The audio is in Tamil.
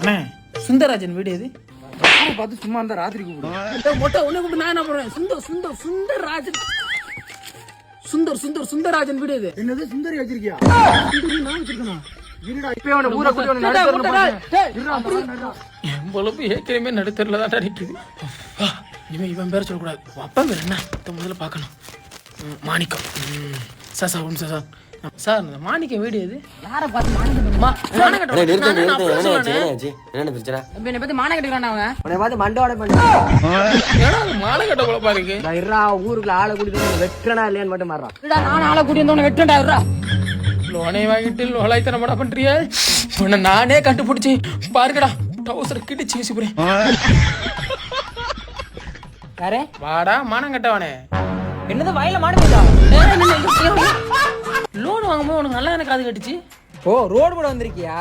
அண்ணே சுந்தரராஜன் வீடு எது? பார்த்து சும்மா இருந்தா ராத்திரி கூப்பிடுவேன். மொட்டை உன்னை கூப்பிட்டு நான் என்ன பண்ணுவேன்? சுந்தரராஜன் சுந்தரராஜன் வீடு எது? என்னது சுந்தரி வச்சிருக்கியா? நான் வச்சிருக்கேன். என் பொழப்பு ஏற்கனவே நடுத்தரில் தான் நிற்குது. இனிமே இவன் பேர சொல்லக்கூடாது. அப்பா பேர் என்ன முதல்ல பார்க்கணும். மாணிக்கம். சார் ஒன்று சார் இந்த மாணிக்கம் வீடு எது? யாரை பார்த்து மாணிக்கம் என்ன பிரச்சனை? என்னை பத்தி மானை கட்டிக்கிறான் அவங்க. உன்னை பார்த்து மண்டோட மாலை கட்ட குழப்பா இருக்கு. ஊருக்குள்ள ஆளை கூட்டிட்டு வெட்டுறனா இல்லையான்னு மட்டும் மாறான். நானும் ஆளை கூட்டி வந்து வெட்டுறா. லோனை வாங்கிட்டு லோலாய்த்தனமாடா பண்றியா? உன்னை நானே கண்டுபிடிச்சி பாருங்கடா டவுசர் கிட்டிச்சு வீசிப்புறேன். யாரே வாடா மானம் கட்டவானே. என்னது வயல மாடு போயிட்டா? லோன் வாங்கும்போது உனக்கு நல்லா எனக்கு காது கட்டுச்சு. ஓ ரோடு போட வந்திருக்கியா?